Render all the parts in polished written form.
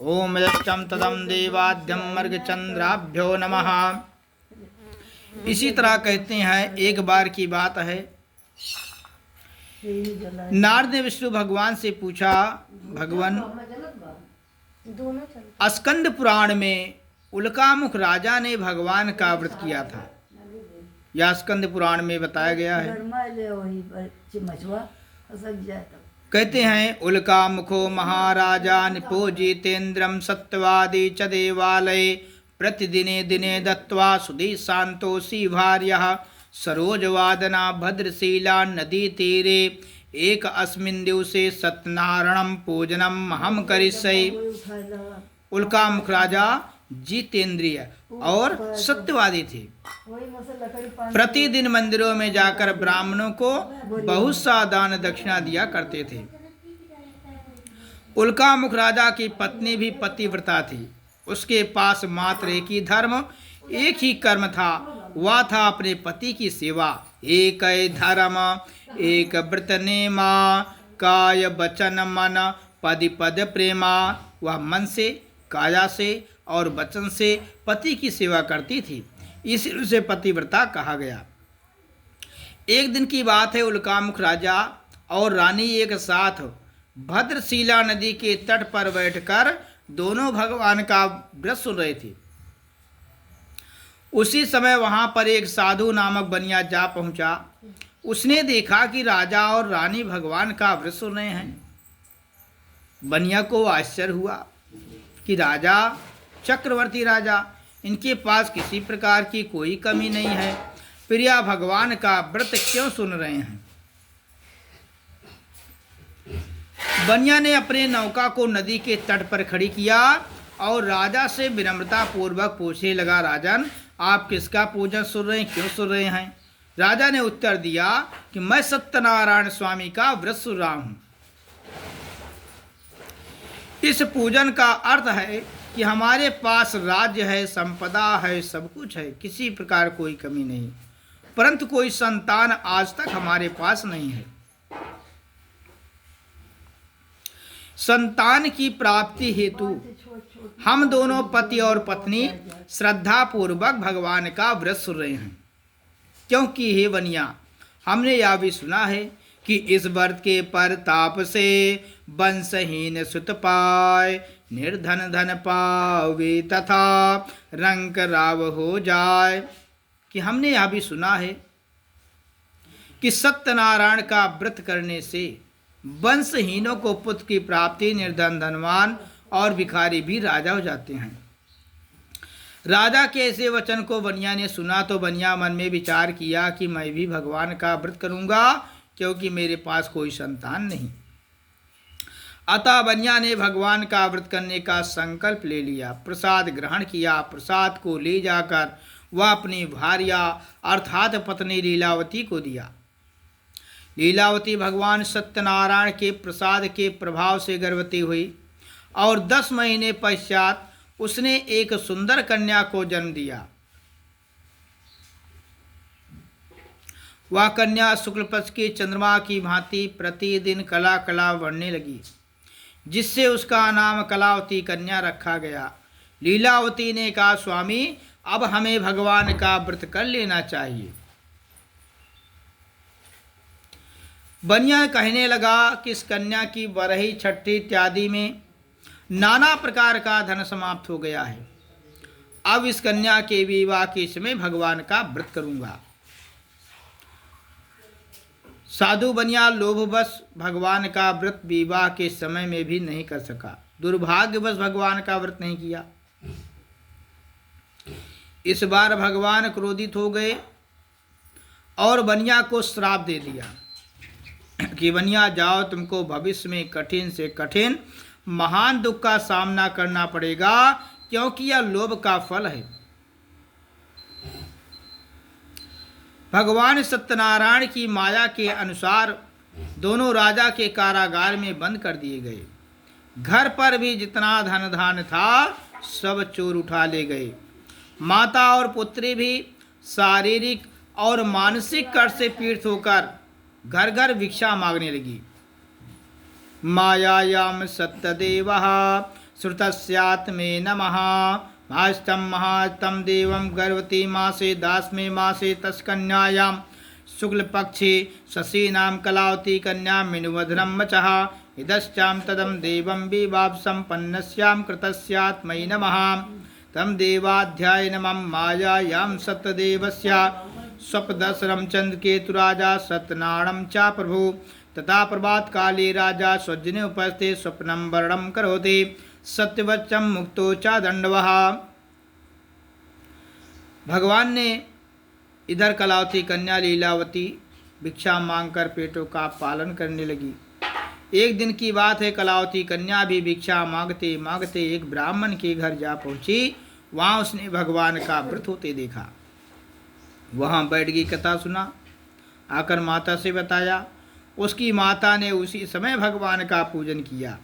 ओम यच्चम तदम देवाद्यम मर्गचंद्राभ्यो नमः। इसी तरह कहते हैं। एक बार की बात है, नारद ने विष्णु भगवान से पूछा, भगवान स्कंद पुराण में उल्कामुख राजा ने भगवान का व्रत किया था, यह स्कंद पुराण में बताया गया है। कहते हैं, उल्कामुखो महाराजा निपो जितेन्द्रम सत्यवादी च देवालये प्रतिदिने दिने दत्त्वा सुधी शांतोषी भार्यः सरोजवादना भद्रशीला नदी तीरे एक अस्मिन् दिवसे सत्यनारायणं पूजनम अहम करिष्ये। उल्कामुख राजा जितेंद्रिय और सत्यवादी थे। प्रतिदिन मंदिरों में जाकर ब्राह्मणों को बहुत सा दान दक्षिणा दिया करते थे। उल्कामुख राजा की पत्नी भी पतिव्रता थी। उसके पास मात्र एक ही धर्म, एक ही कर्म था, वह था अपने पति की सेवा। एक धर्म एक व्रत नेमा काय वचन मन पदि पद प्रेमा। वह मन से, काया से और वचन से पति की सेवा करती थी, इसलिए उसे पतिव्रता कहा गया। एक दिन की बात है, उल्कामुख राजा और रानी एक साथ भद्रशीला नदी के तट पर बैठकर दोनों भगवान का व्रत सुन रहे थे। उसी समय वहां पर एक साधु नामक बनिया जा पहुंचा। उसने देखा कि राजा और रानी भगवान का व्रत सुन रहे हैं। बनिया को आश्चर्य हुआ कि राजा, चक्रवर्ती राजा, इनके पास किसी प्रकार की कोई कमी नहीं है, प्रिया भगवान का व्रत क्यों सुन रहे हैं। बनिया ने अपने नौका को नदी के तट पर खड़ी किया और राजा से विनम्रता पूर्वक पूछने लगा, राजन, आप किसका पूजन सुन रहे हैं, क्यों सुन रहे हैं। राजा ने उत्तर दिया कि मैं सत्यनारायण स्वामी का व्रत सुन रहा हूं। इस पूजन का अर्थ है कि हमारे पास राज्य है, संपदा है, सब कुछ है, किसी प्रकार कोई कमी नहीं, परंतु कोई संतान आज तक हमारे पास नहीं है। संतान की प्राप्ति हेतु हम दोनों पति और पत्नी श्रद्धा पूर्वक भगवान का व्रत सुन रहे हैं। क्योंकि हे बनिया, हमने यह भी सुना है कि इस व्रत के परताप से वंशहीन सुत पाए, निर्धन धन पावे तथा रंक राव हो जाए। कि हमने यह भी सुना है कि सत्यनारायण का व्रत करने से वंशहीनों को पुत्र की प्राप्ति, निर्धन धनवान और भिखारी भी राजा हो जाते हैं। राजा के ऐसे वचन को बनिया ने सुना तो बनिया मन में विचार किया कि मैं भी भगवान का व्रत करूंगा, क्योंकि मेरे पास कोई संतान नहीं। अतः बनिया ने भगवान का व्रत करने का संकल्प ले लिया, प्रसाद ग्रहण किया। प्रसाद को ले जाकर वह अपनी भार्या अर्थात पत्नी लीलावती को दिया। लीलावती भगवान सत्यनारायण के प्रसाद के प्रभाव से गर्भवती हुई और 10 महीने पश्चात उसने एक सुंदर कन्या को जन्म दिया। वह कन्या शुक्ल पक्ष के चंद्रमा की भांति प्रतिदिन कला कला बढ़ने लगी, जिससे उसका नाम कलावती कन्या रखा गया। लीलावती ने कहा, स्वामी, अब हमें भगवान का व्रत कर लेना चाहिए। बनिया कहने लगा कि इस कन्या की बरही, छठी इत्यादि में नाना प्रकार का धन समाप्त हो गया है। अब इस कन्या के विवाह के समय भगवान का व्रत करूंगा। साधु बनिया लोभवश भगवान का व्रत विवाह के समय में भी नहीं कर सका। दुर्भाग्यवश भगवान का व्रत नहीं किया। इस बार भगवान क्रोधित हो गए और बनिया को श्राप दे दिया कि बनिया जाओ, तुमको भविष्य में कठिन से कठिन महान दुख का सामना करना पड़ेगा, क्योंकि यह लोभ का फल है। भगवान सत्यनारायण की माया के अनुसार दोनों राजा के कारागार में बंद कर दिए गए। घर पर भी जितना धन धान था सब चोर उठा ले गए। माता और पुत्री भी शारीरिक और मानसिक कष्ट से पीड़ित होकर घर घर भिक्षा मांगने लगी। मायायाम सत्यदेवः श्रुतस्यात्मे नमः। महास्तं महास्तं देवं गर्भवती मासे दास्मे मासे तस्कन्यायां शुक्लपक्षे शशीनां कलावती कन्या मिनुवधनं वचः। इदश्चां तदं देवं विवाव सम्पन्नस्यां कृतस्यात्मै नमः। तम देवाध्याय नमः। मायायां सत्यदेवस्य स्वपदसरं चन्द्रकेतुराजा सत्यनारायणं च प्रभु। तथा प्रभात काले राजा स्वजने उपस्थित स्वप्नं वर्णनं करोति। सत्यवचम मुक्तो च दंडवः। भगवान ने इधर कलावती कन्या लीलावती भिक्षा मांगकर पेटों का पालन करने लगी। एक दिन की बात है, कलावती कन्या भी भिक्षा मांगते मांगते एक ब्राह्मण के घर जा पहुंची। वहां उसने भगवान का व्रत होते देखा। वहां बैठ गई, कथा सुना। आकर माता से बताया। उसकी माता ने उसी समय भगवान का पूजन किया,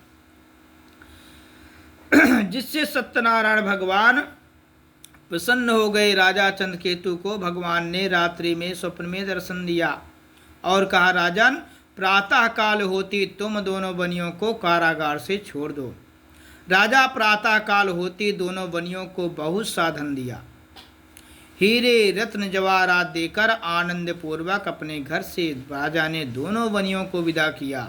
जिससे सत्यनारायण भगवान प्रसन्न हो गए। राजा चंद्रकेतु को भगवान ने रात्रि में स्वप्न में दर्शन दिया और कहा, राजन, प्रातः काल होती तुम दोनों बनियों को कारागार से छोड़ दो। राजा प्रातः काल होती दोनों बनियों को बहुत साधन दिया। हीरे रत्न जवाहरात देकर आनंद पूर्वक अपने घर से राजा ने दोनों बनियों को विदा किया।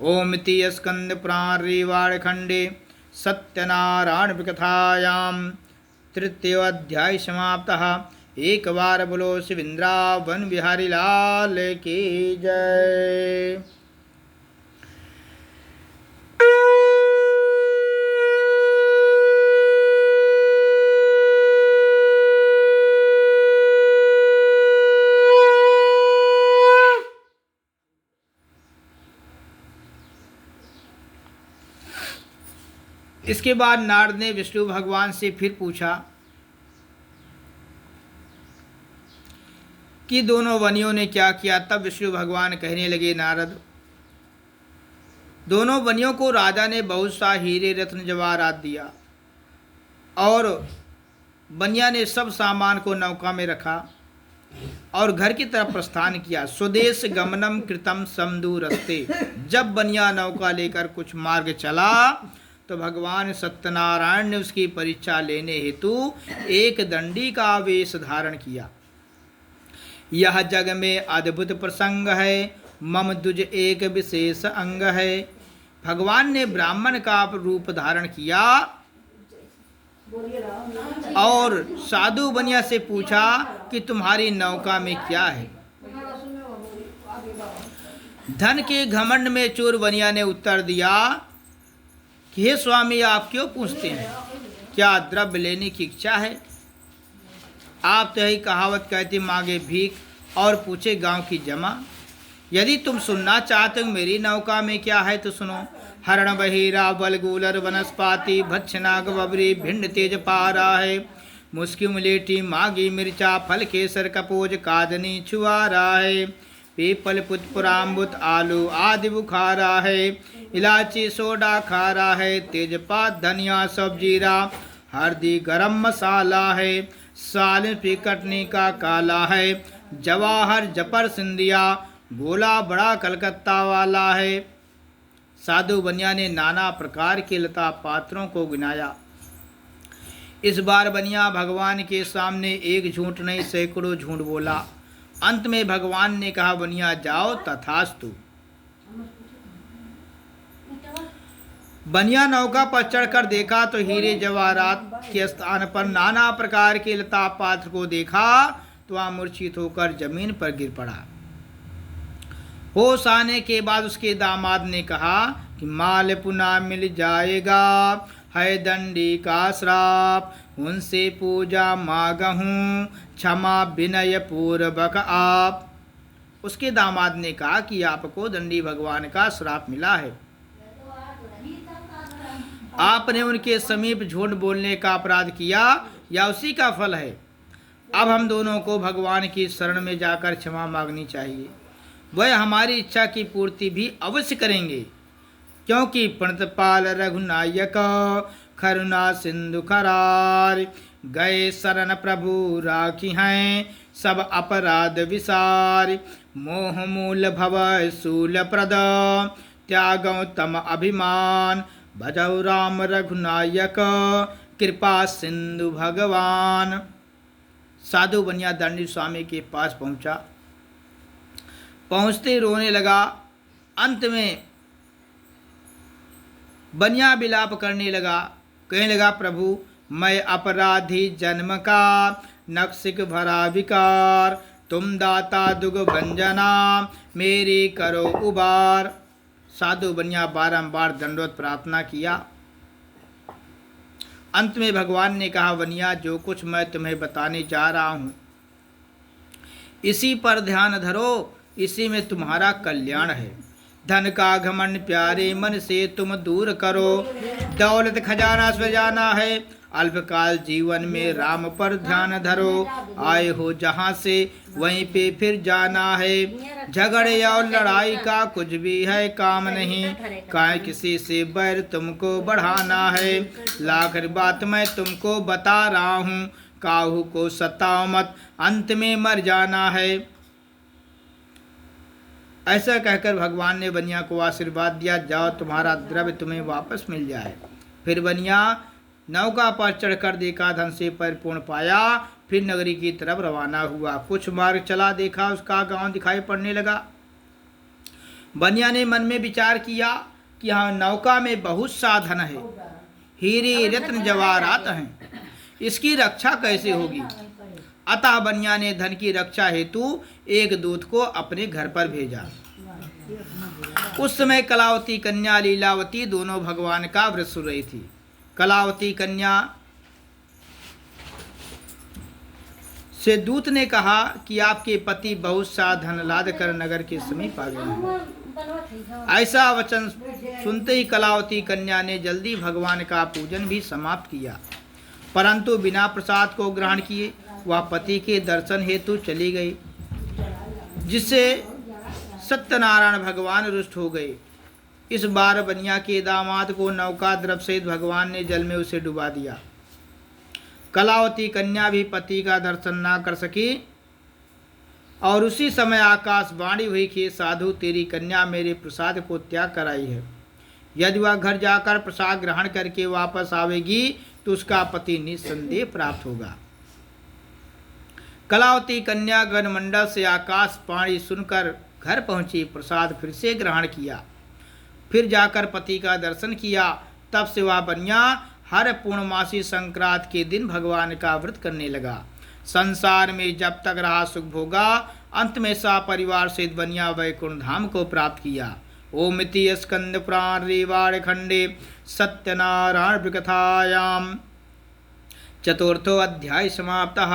ओम इति स्कंद पुराण रेवाड़ खंडे सत्यनारायण कथायाम तृतीय अध्याय समाप्तः। एक बार बोलो शिवेंद्रावन बिहारी लाल की जय। इसके बाद नारद ने विष्णु भगवान से फिर पूछा कि दोनों वनियों ने क्या किया। तब विष्णु भगवान कहने लगे, नारद, दोनों वनियों को राजा ने बहुत सा हीरे रत्न जवाहरात दिया और बनिया ने सब सामान को नौका में रखा और घर की तरफ प्रस्थान किया। स्वदेश गमनम कृतम समदूरस्ते। जब बनिया नौका लेकर कुछ मार्ग चला तो भगवान सत्यनारायण ने उसकी परीक्षा लेने हेतु एक दंडी का वेश धारण किया। यह जग में अद्भुत प्रसंग है, मम दुज एक विशेष अंग है। भगवान ने ब्राह्मण का रूप धारण किया और साधु बनिया से पूछा कि तुम्हारी नौका में क्या है। धन के घमंड में चोर बनिया ने उत्तर दिया कि हे स्वामी, आप क्यों पूछते हैं? क्या द्रव्य लेने की इच्छा है? आप तो यही कहावत कहते, मांगे भीख और पूछे गांव की जमा। यदि तुम सुनना चाहते हो मेरी नौका में क्या है तो सुनो। हरण बहिरा बलगूलर वनस्पाति भक्षनाग बबरी भिंड तेज पारा है। मुस्की मुलेठी मागी मिर्चा फल केसर कपोज कादनी छुआरा है। पीपल पुष्पराम्बुत आलू आदि बुखारा है। इलायची सोडा खारा है। तेजपात धनिया सब जीरा हल्दी गरम मसाला है। साल की कटनी का काला है। जवाहर जपर सिंधिया गोला बड़ा कलकत्ता वाला है। साधु बनिया ने नाना प्रकार के लता पात्रों को गिनाया। इस बार बनिया भगवान के सामने एक झूठ नहीं सैकड़ों झूठ बोला। अंत में भगवान ने कहा, बनिया जाओ तथास्तु। बनिया नौका पर चढ़कर देखा तो हीरे जवाहरात के स्थान पर नाना प्रकार के लता पात्र को देखा तो वह मूर्छित होकर जमीन पर गिर पड़ा। होश आने के बाद उसके दामाद ने कहा कि माल पुनः मिल जाएगा, है दंडी का श्राप, उनसे पूजा मांगहूँ, क्षमा विनय पूर्वक आप। उसके दामाद ने कहा कि आपको दंडी भगवान का श्राप मिला है। आपने उनके समीप झूठ बोलने का अपराध किया या उसी का फल है। अब हम दोनों को भगवान की शरण में जाकर क्षमा मांगनी चाहिए। वह हमारी इच्छा की पूर्ति भी अवश्य करेंगे, क्योंकि प्रणतपाल रघुनायक करुणा सिंधु करार, गए शरण प्रभु राखी हैं सब अपराध विसार। मोह मूल भव शूल प्रद, त्यागो तम अभिमान, भजौ राम रघुनायक कृपा सिंधु भगवान। साधु बनिया दंडी स्वामी के पास पहुंचा। पहुंचते रोने लगा। अंत में बनिया विलाप करने लगा। कहने लगा, प्रभु मैं अपराधी जन्म का, नक्सिक भरा विकार, तुम दाता दुग भंजना, मेरी करो उबार। साधु बनिया बारंबार दंडवत प्रार्थना किया। अंत में भगवान ने कहा, बनिया जो कुछ मैं तुम्हें बताने जा रहा हूँ इसी पर ध्यान धरो, इसी में तुम्हारा कल्याण है। धन का घमंड प्यारे मन से तुम दूर करो, दौलत खजाना सजाना है, अल्पकाल जीवन में राम पर ध्यान धरो। आए हो जहाँ से वहीं पे फिर जाना है, झगड़े और लड़ाई का कुछ भी है काम नहीं, काहे किसी से बैर तुमको बढ़ाना है। लाख बात मैं तुमको बता रहा हूँ, काहू को सताओ मत, अंत में मर जाना है। ऐसा कहकर भगवान ने बनिया को आशीर्वाद दिया, जाओ तुम्हारा द्रव्य तुम्हें वापस मिल जाए। फिर बनिया नौका पर चढ़कर देखा, धन से परिपूर्ण पाया, फिर नगरी की तरफ रवाना हुआ। कुछ मार्ग चला, देखा उसका गांव दिखाई पड़ने लगा। बनिया ने मन में विचार किया कि यहाँ नौका में बहुत सा धन है, हीरे रत्न जवाहरात हैं, इसकी रक्षा कैसे होगी। अतः बनिया ने धन की रक्षा हेतु एक दूत को अपने घर पर भेजा। उस समय कलावती कन्या लीलावती दोनों भगवान का व्रत सुन रही थी। कलावती कन्या से दूत ने कहा कि आपके पति बहुत सा धन लाद कर नगर के समीप आ गए हैं। ऐसा वचन सुनते ही कलावती कन्या ने जल्दी भगवान का पूजन भी समाप्त किया, परंतु बिना प्रसाद को ग्रहण किए वह पति के दर्शन हेतु चली गई, जिससे सत्यनारायण भगवान रुष्ट हो गए। इस बार बनिया के दामाद को नौका द्रव्य सहित भगवान ने जल में उसे डुबा दिया। कलावती कन्या भी पति का दर्शन न कर सकी और उसी समय आकाशवाणी हुई कि साधु तेरी कन्या मेरे प्रसाद को त्याग कर आई है, यदि वह घर जाकर प्रसाद ग्रहण करके वापस आवेगी तो उसका पति निस्संदेह प्राप्त होगा। कलावती कन्या गणमंडल से आकाशवाणी सुनकर घर पहुंची, प्रसाद फिर से ग्रहण किया, फिर जाकर पति का दर्शन किया। तब से वह बनिया हर पूर्णमासी संक्रांत के दिन भगवान का व्रत करने लगा। संसार में जब तक रहा सुख भोगा, अंत में सा परिवार सहित बनिया वैकुंठ धाम को प्राप्त किया। ओम इति स्कंद पुराण रेवाड़ खंडे सत्यनारायण कथायाम चतुर्थो अध्याय समाप्तः।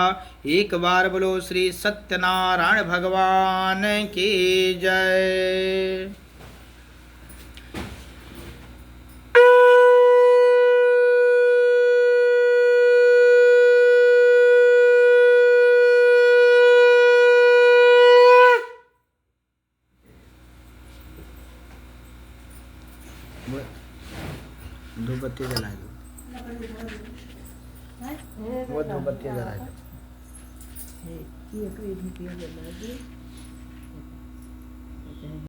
एक बार बोलो श्री सत्यनारायण भगवान की जय। धूपबत्ती जला दो, वो धूपबत्ती जला दो।